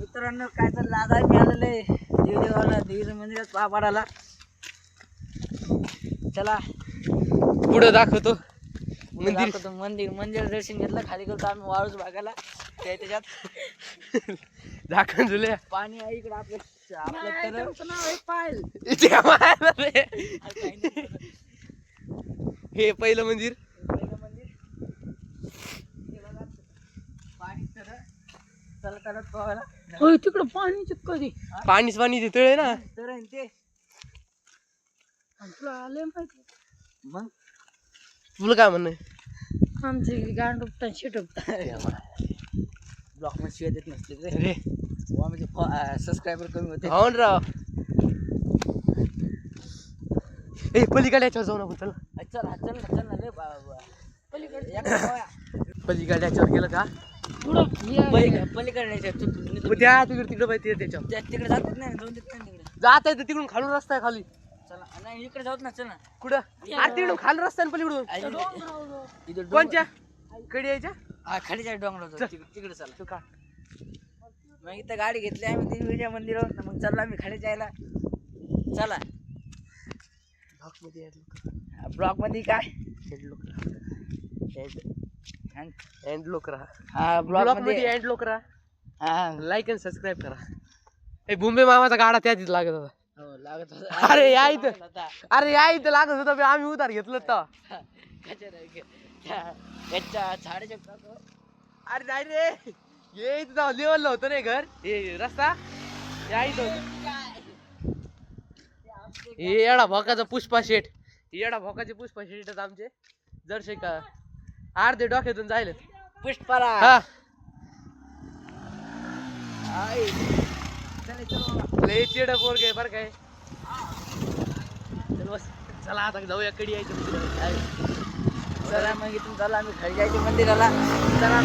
मित्रांनो काय तर लाजा मिळालेलं आहे देवीच्या मंदिरात पाडाला. चला पुढे दाखवतो मंदिर दर्शन घेतलं. खाली गेलो आम्ही वाळूच भागायला. त्याच्यात झाकण झुले पाणी आहे इकडे आपलं हे पहिलं मंदिर. तिकडं पाणी कधी पाणीच तळ आहे ना. तर ते तुला आले माहिती मग तुला काय म्हणणं आमचे गांड उपटा शेट उपटा ब्लॉक मध्ये शिवाय देत नसते रे. म्हणजे सबस्क्रायबर कमी होते. हो राव. ए पलीकडे याच्यावर जाऊ नको. चल चल ना रे पलीकडे याच्यावर गेलं का पलीकडे त्या तिकडे पाहिजे त्याच्यावर तिकडे जातच नाही जाऊन देत नाही तिकडे जात आहे तिकडून खालून रस्ता आहे खाली. चला नाही इकडे जाऊत ना. चल ना कुठं अरे तिकडून खालून रस्ता आहे पलीकडून. कोणच्या कडे यायच्या खालीच्या डोंगरावर तिकडे चला तू का. मग इथं गाडी घेतली आम्ही देवीच्या मंदिरावर. मग चाललो आम्ही खाली जायला. चला ब्लॉक मध्ये काय एंड लोक राहा. हा ब्लॉक मध्ये एंड लोक राहा. हा लाईक अँड सबस्क्राईब करा. ए बुंबे मामाचा गाडा त्या तिथं लागत होता. हो लागत होता. अरे या इथं लागत होता. आम्ही उधार घेतलं तर झाडाच्या अरे नाही रे ये इथं लेवलला होतं नाही घर. हे रस्ता या इथं हे येडा भोकाचा पुष्पा शेठ. येडा भोकाचे पुष्पा शेठ आमचे जरशे का अर्धे डोक्यातून जायला पुष्पाला. हा चला लय चिड पोरग आहे बरं काय. चल बस चला आता जाऊया कडे यायचं. चला मग इथून चला आम्ही खाली जायचं मंदिराला. चला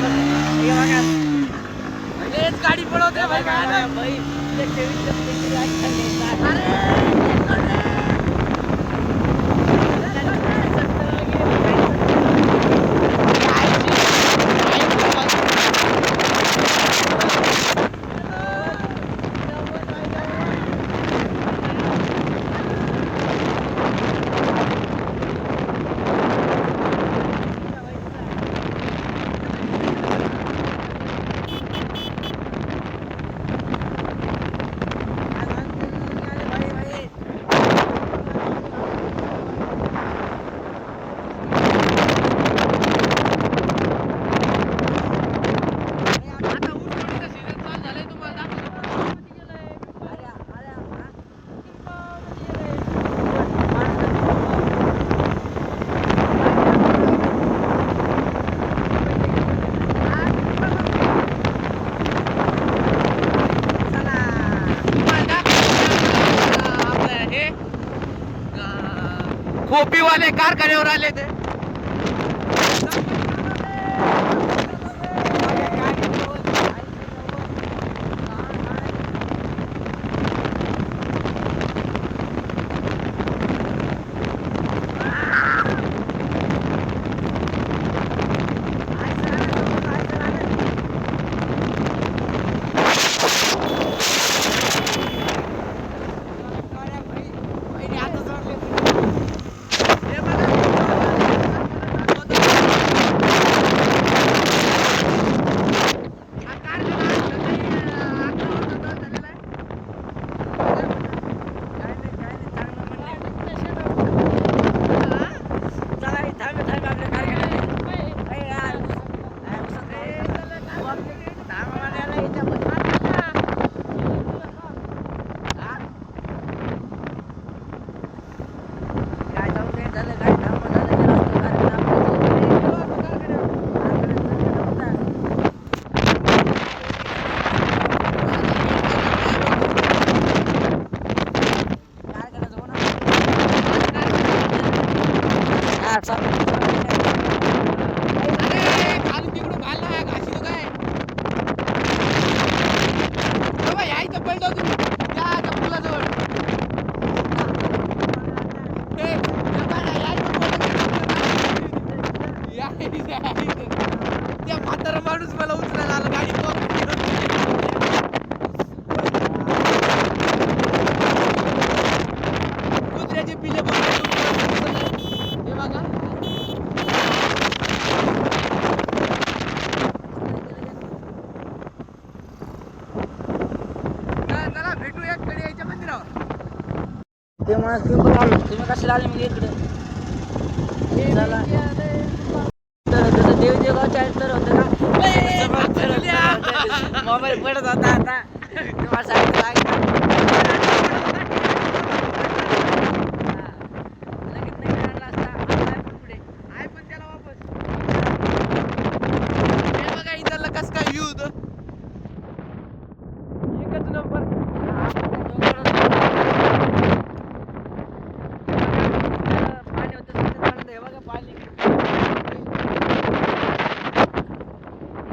लगेच गाडी पळवते भाई काय भाई खोपीवाले कारखान्यावर आले ते. त्या म्हातारा माणूस मला उचलायला आला गाडी. पिंपळ आलो. तुम्ही कशाला आले मग इकडे? चला. तर जसं देवदेगावच्या तर होतं का मोबाईल पडत होता आता तुम्हाला सांगितलं आहे. लगेच नाही आणला असता आपला पुढे iPhone त्याला वापस. हे बघा इथलं कसं काय व्ह्यू होतं. एकच नंबर. पाणी होतं समजा हे बघा पाणी हे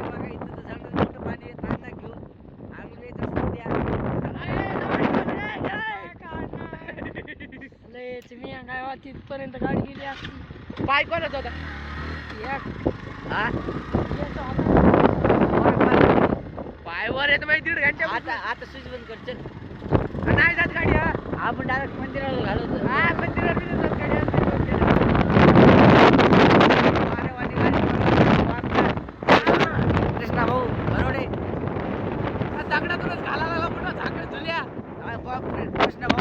बघा इथं तर झाडं मोठं पाणी येत नाही ना घेऊ आम्ही यायचं सध्या तुम्ही गावात तिथपर्यंत गाडी गेली असती. पाय कोणाचा होता? हा पाय वर येत माहिती 1.5 घंटे. आता स्विच बंद कर चल. नाही जात गाडी. हा आपण डायरेक्ट मंदिराला घालवतो. मंदिरात बिदिरात जात गाडी. वारेवाली गाडी वामचा. कृष्णा भाऊ बरोडे दगडातूनच घाला लागला पुन्हा झाकड झुल्या. कृष्णा भाऊ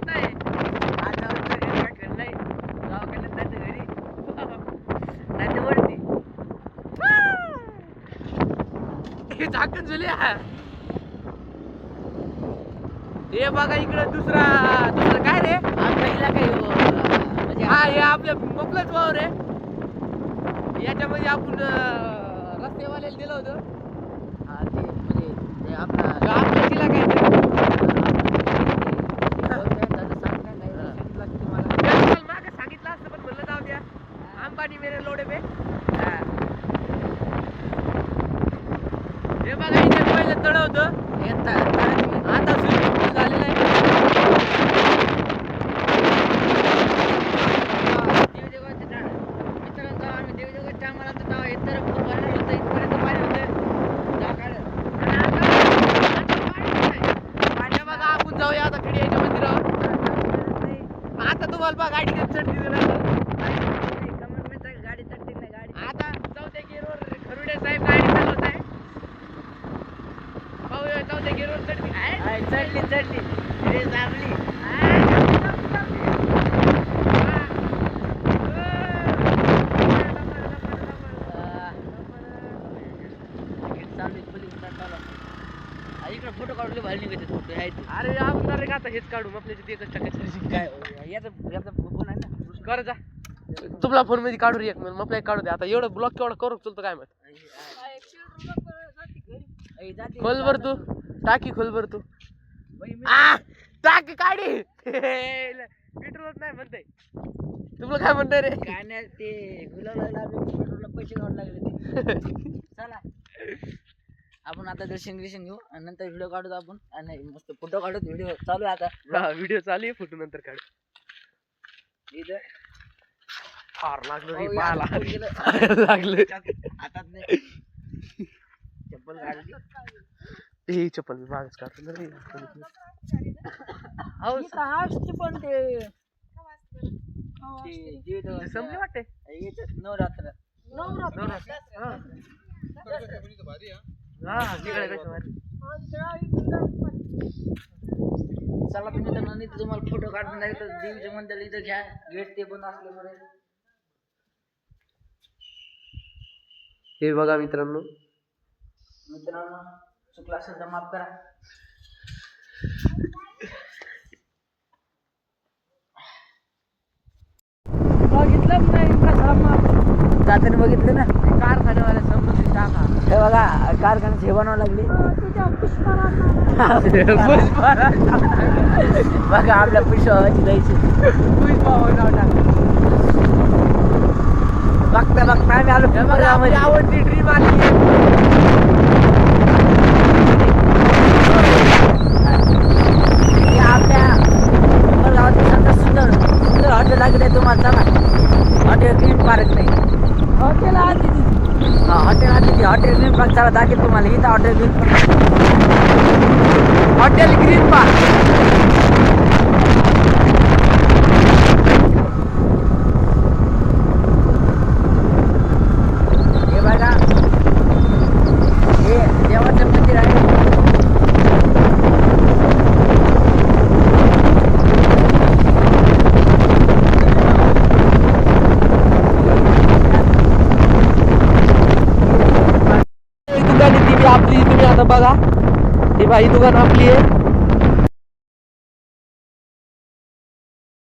नाही आता खेळलंय गावाकडे जायचं घरी नाही वरती हे झाकण झुल्या. हे बघा इकडं दुसरा काय रे? पहिला काही म्हणजे हा हे आपल्या मोकळच वावर आहे. याच्यामध्ये आपण रस्तेवाल्याला दिलं होतं. हा ते म्हणजे ते आपला आपल्या तिला काय मागे सांगितलं असतं पण म्हणलं जाऊ द्या. अंबानी मेरे लोडे पे. हे बघा इथे पहिलं तळ होतं. आता स्विमिंग पूल झालेलं आहे. मित्रांनो आम्ही देवदेगावच्या आम्हाला तर नाव इतर भरणार होतं इथपर्यंत पाणी होतं हे बघा आपण जाऊया आता खिडीच्या मंदिरावर. आता तुम्हाला बघा गाडी घेऊन चढ दिली नाही. गाडी चढते नाही गाडी आता चौथ्या गेअरवर खरुडे साहेब गाडी चालवत आहे. पाहूया चौथ्या गेअरवर चढली. चढली रेस दाबली इकडे फोटो काढले भारी निघते फोटो आहे अरे आपण रे का आता हेच काढू आपल्याची एकच टाकायचं. काय याचा फोन आहे ना कर जा तुमला फोन मध्ये काढू रे एक मिनिट मग काढू दे. आता एवढं ब्लॉक केवढं करू चलतो काय माहित. खोल बर तू टाकी खोल बर तू. टाकी काढी पेट्रोलच नाही म्हणते. तुला काय म्हणतंय रे? काय नाही ते गुलाब लागला पेट्रोलला पैसे काढून लागले ते चला आपण आता दर्शन घेऊ आणि नंतर व्हिडिओ काढू आपण आणि मस्त फोटो काढू. व्हिडिओ चालू आहे आता. व्हिडिओ चालू आहे फोटो नंतर काढ. इथं फार लागलं रे हो, बाला यार, लागलं. हातात नाही चप्पल काढली हे चप्पल मी मागच काढतो रे. हो पण ते संपली वाटते याच्यात नवरात्र चला तुम्ही तर नाही तुम्हाला फोटो काढून नाही तर देवीचे मंदिर इथं घ्या. गेट ते बंद असल्यामुळे हे बघा मित्रांनो चुकला असेल तर माफ करा. बघितलं नाही जाताना बघितलं ना कारखान्यावाल्या समृद्धी टाका. हे बघा कारखान्यात हे बनवावं लागली बघा आपल्या पुष्पाची द्यायची बघता बघता आम्ही आलो. बघा आपली आवडती ड्रीम आली. आपल्या गावात सुंदर सुंदर हॉटेल लागले तुम्हाला. चला हॉटेल ग्रीन पार्क नाही हॉटेल आधी हॉटेल आधी हॉटेल ग्रीन पार्क चला दाखवेल तुम्हाला. इथं hotel green park hotel green park. हे बघा हे देवाचं मंदिर आहे. आपली तुम्ही आता बघा ही भाई दुकान आपली आहे